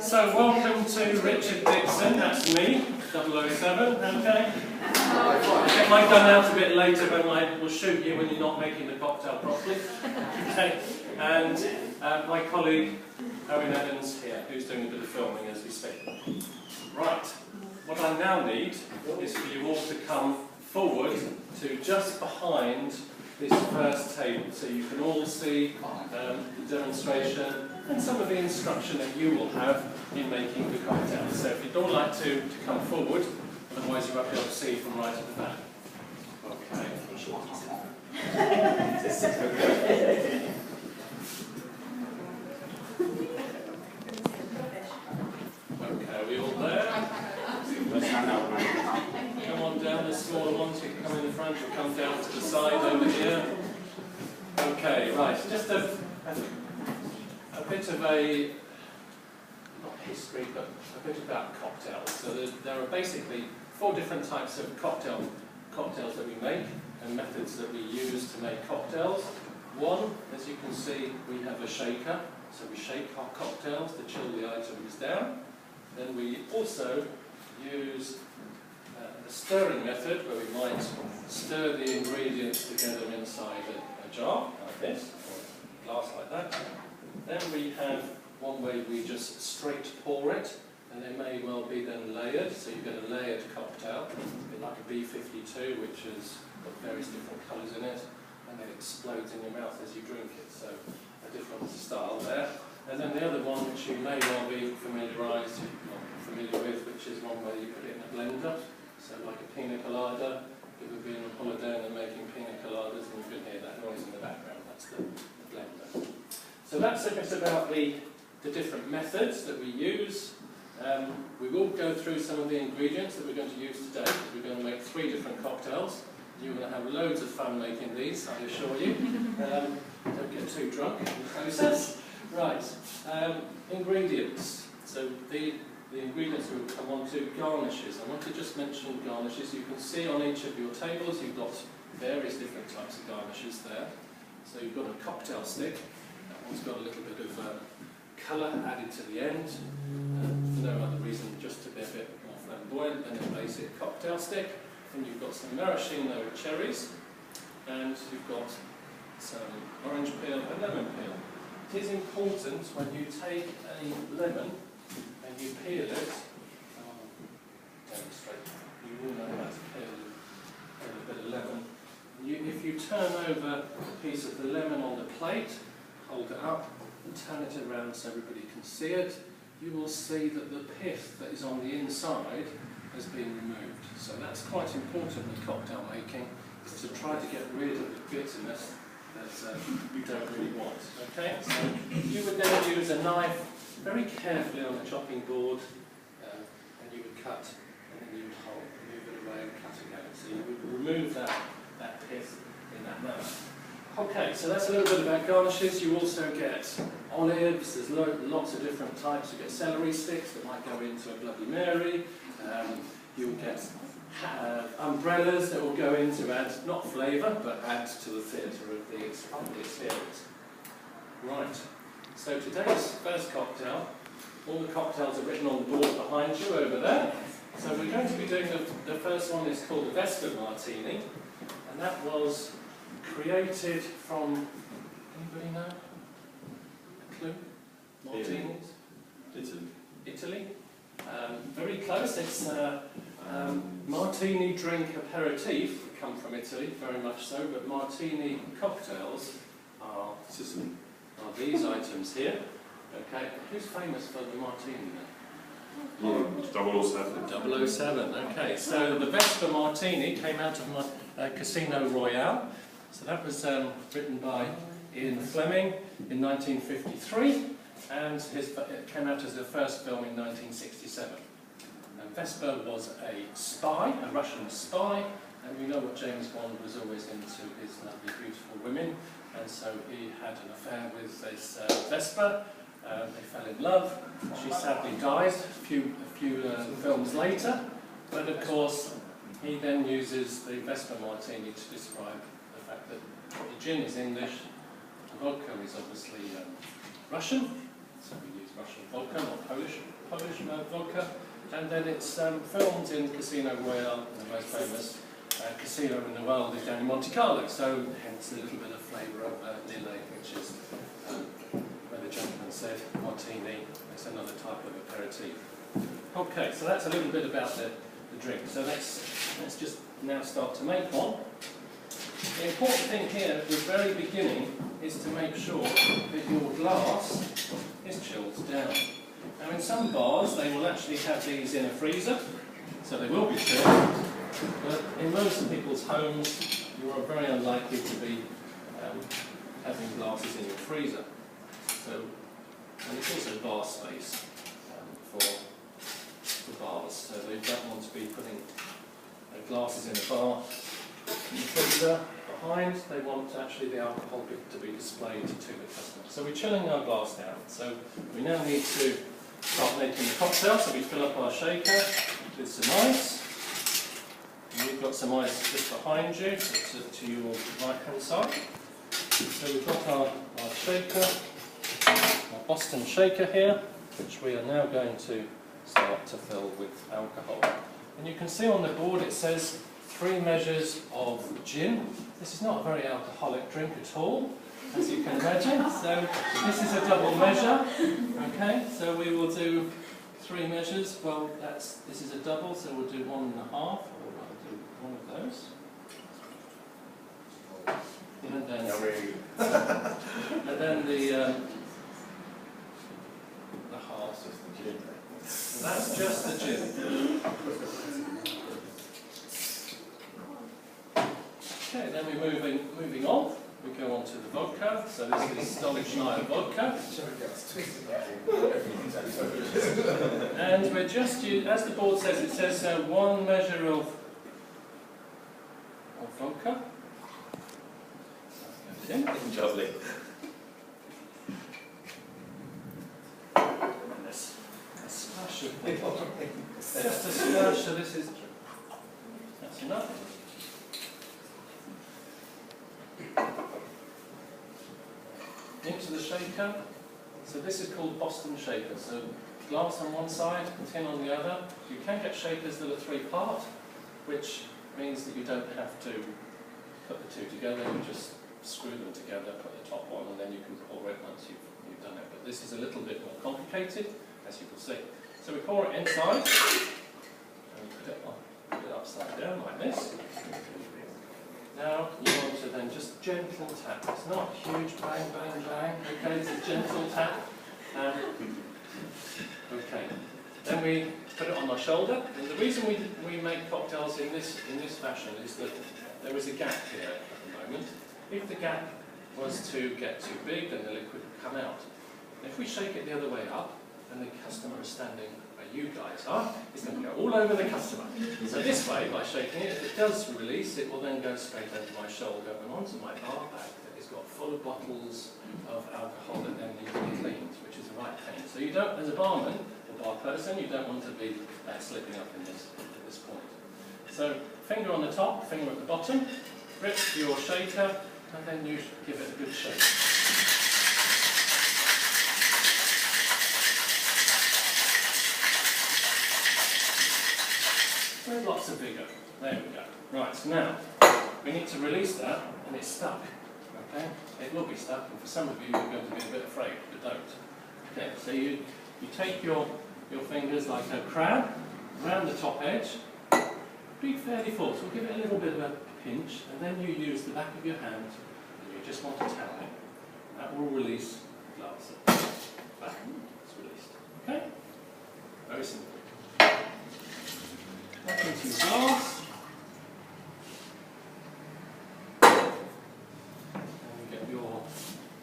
So welcome to Richard Dixon, that's me, 007, okay? It might come out a bit later when I will shoot you when you're not making the cocktail properly. Okay. And my colleague Owen Evans here, who's doing a bit of filming as we speak. Right, what I now need is for you all to come forward to just behind this first table, so you can all see the demonstration and some of the instruction that you will have in making the cocktail. So if you'd all like to come forward, otherwise you won't be able to see from right at the back. Okay. Okay, are we all there? Come on down, the smaller ones, you can come in the front or come down to the side over here. Okay, right, just a bit of a, not history, but a bit about cocktails. So there are basically 4 different types of cocktails that we make and methods that we use to make cocktails. One, as you can see, we have a shaker. So we shake our cocktails to chill the items down. Then we also use a stirring method where we might stir the ingredients together inside a jar like this, or a glass like that. Then we have one way we just straight pour it, and they may well be then layered, so you get a layered cocktail, a bit like a B-52, which has got various different colours in it, and it explodes in your mouth as you drink it, so a different style there. And then the other one, which you may well be familiar with, which is one where you put it in a blender, so like a pina colada. It would be on holiday and they're making pina coladas, and you can hear that noise in the background. That's the blender. So that's a bit about the different methods that we use. We will go through some of the ingredients that we're going to use today, because we're going to make 3 different cocktails. You're going to have loads of fun making these, I assure you. Don't get too drunk in the process. Right, ingredients. So the ingredients we will come on to, garnishes. I want to just mention garnishes. You can see on each of your tables you've got various different types of garnishes there. So you've got a cocktail stick. That one's got a little bit of colour added to the end, for no other reason, just to be a bit more flamboyant than a basic cocktail stick. And you've got some maraschino cherries, and you've got some orange peel and lemon peel. It is important when you take a lemon and you peel it, demonstrate, you will know how to peel a bit of lemon. If you turn over a piece of the lemon on the plate, hold it up and turn it around so everybody can see it, you will see that the pith that is on the inside has been removed. So that's quite important in cocktail making, is to try to get rid of the bitterness that you don't really want. Okay, so you would then use a knife very carefully on the chopping board, and you would cut, and then you would move it away and cut again. So you would remove that pith in that manner. Okay, so that's a little bit about garnishes. You also get olives. There's lots of different types. You get celery sticks that might go into a Bloody Mary. You'll get umbrellas that will go in to add, not flavour, but add to the theatre of the experience. Right, so today's first cocktail, all the cocktails are written on the board behind you over there. So we're going to be doing the first one is called the Vesper Martini, and that was created from, anybody know? A clue? Martinis? Italy? Very close. It's martini drink aperitif, come from Italy, very much so, but martini cocktails are these items here. Okay, who's famous for the martini then? 007. 007, okay. So the Vesper Martini came out of Casino Royale. So that was written by Ian Fleming in 1953, and it came out as the first film in 1967. And Vesper was a spy, a Russian spy, and we know what James Bond was always into, his lovely, beautiful women, and so he had an affair with this Vesper. They fell in love. She sadly died a few films later, but of course he then uses the Vesper Martini to describe the fact that the gin is English, the vodka is obviously Russian, so we use Russian vodka, not Polish vodka. And then it's filmed in Casino Royale, the most famous casino in the world is down in Monte Carlo. So hence a little bit of flavour of Lillet, which is where the gentleman said Martini. It's another type of aperitif. Okay, so that's a little bit about the drink. So let's just now start to make one. The important thing here at the very beginning is to make sure that your glass is chilled down. Now in some bars they will actually have these in a freezer, so they will be chilled, but in most people's homes you are very unlikely to be having glasses in your freezer. So, and it's also bar space for bars, so they don't want to be putting glasses in a bar in the freezer behind. They want actually the alcohol to be displayed to the customer. So we're chilling our glass down. So we now need to start making the cocktail. So we fill up our shaker with some ice. And we've got some ice just behind you, to your right hand side. So we've got our shaker, our Boston shaker here, which we are now going to start to fill with alcohol. And you can see on the board it says 3 measures of gin. This is not a very alcoholic drink at all, as you can imagine. So this is a double measure. Okay, so we will do 3 measures. Well, this is a double, so we'll do 1.5, or I'll do one of those. And then the half of the gin. So that's just the gin. Okay, then we're moving on. We go on to the vodka. So this is Stolichnaya vodka. And we're just, as the board says, it says 1 measure of vodka. Lovely. And a splash of just a splash, so that's enough. Into the shaker. So this is called Boston shaker. So glass on one side, tin on the other. You can get shakers that are 3-part, which means that you don't have to put the 2 together. You just screw them together, put the top on, and then you can pour it once you've done it. But this is a little bit more complicated, as you can see. So we pour it inside, and we put it upside down like this. Now you want to then just gentle tap. It's not huge bang, bang, bang. Okay, it's a gentle tap. Okay. Then we put it on our shoulder. And the reason we make cocktails in this fashion is that there is a gap here at the moment. If the gap was to get too big, then the liquid would come out. And if we shake it the other way up, and the customer is standing where you guys are, it's going to go all over the customer. So this way, by shaking it, if it does release, it will then go straight over my shoulder and onto my bar bag that has got full of bottles of alcohol that then need to be cleaned, which is the right thing. So you don't, as a barman or bar person, you don't want to be slipping up in this at this point. So finger on the top, finger at the bottom, grip to your shaker, and then you give it a good shake. With lots of vigour. There we go. Right, so now we need to release that, and it's stuck. Okay? It will be stuck, and for some of you you're going to be a bit afraid, but don't. Okay, so you take your fingers like a crab, around the top edge, be fairly full, so we'll give it a little bit of a pinch, and then you use the back of your hand, and you just want to tap it. That will release the glass. Back, it's released. Okay? Very simple. Back into your glass. And you get your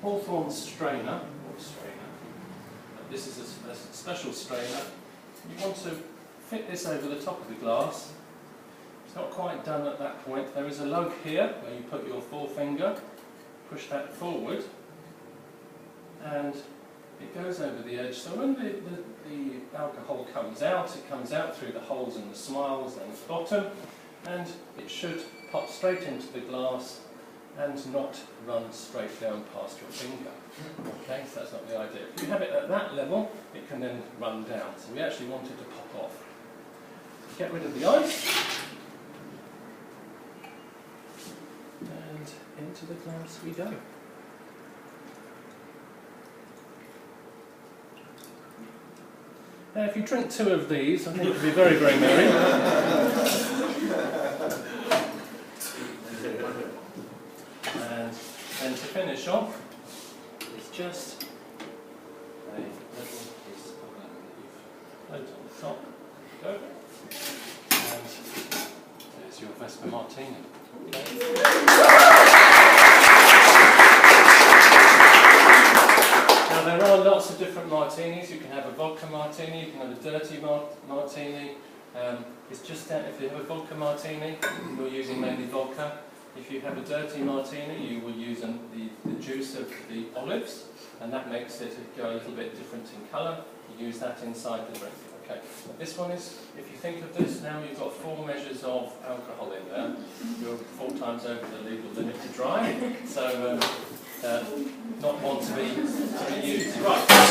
Hawthorne strainer, This is a special strainer. You want to fit this over the top of the glass. It's not quite done at that point. There is a lug here where you put your forefinger, push that forward, and it goes over the edge. So when the alcohol comes out, it comes out through the holes in the smiles and the bottom, and it should pop straight into the glass and not run straight down past your finger. Okay, so that's not the idea. If you have it at that level, it can then run down. So we actually want it to pop off. Get rid of the ice. And into the glass we go. Now if you drink 2 of these, I think you'll be very, very merry. And to finish off, it's just a little piece of lemon that you've float on the top. There you go. And there's your Vesper Martini. Now there are lots of different martinis. You can have a vodka martini, you can have a dirty martini. It's just that if you have a vodka martini, you're using mainly vodka. If you have a dirty martini, you will use the juice of the olives, and that makes it go a little bit different in colour. You use that inside the drink. Okay. But this one is, if you think of this now, you've got 4 measures of alcohol in there. You're 4 times over the legal limit to dry, so not one to be used. Right.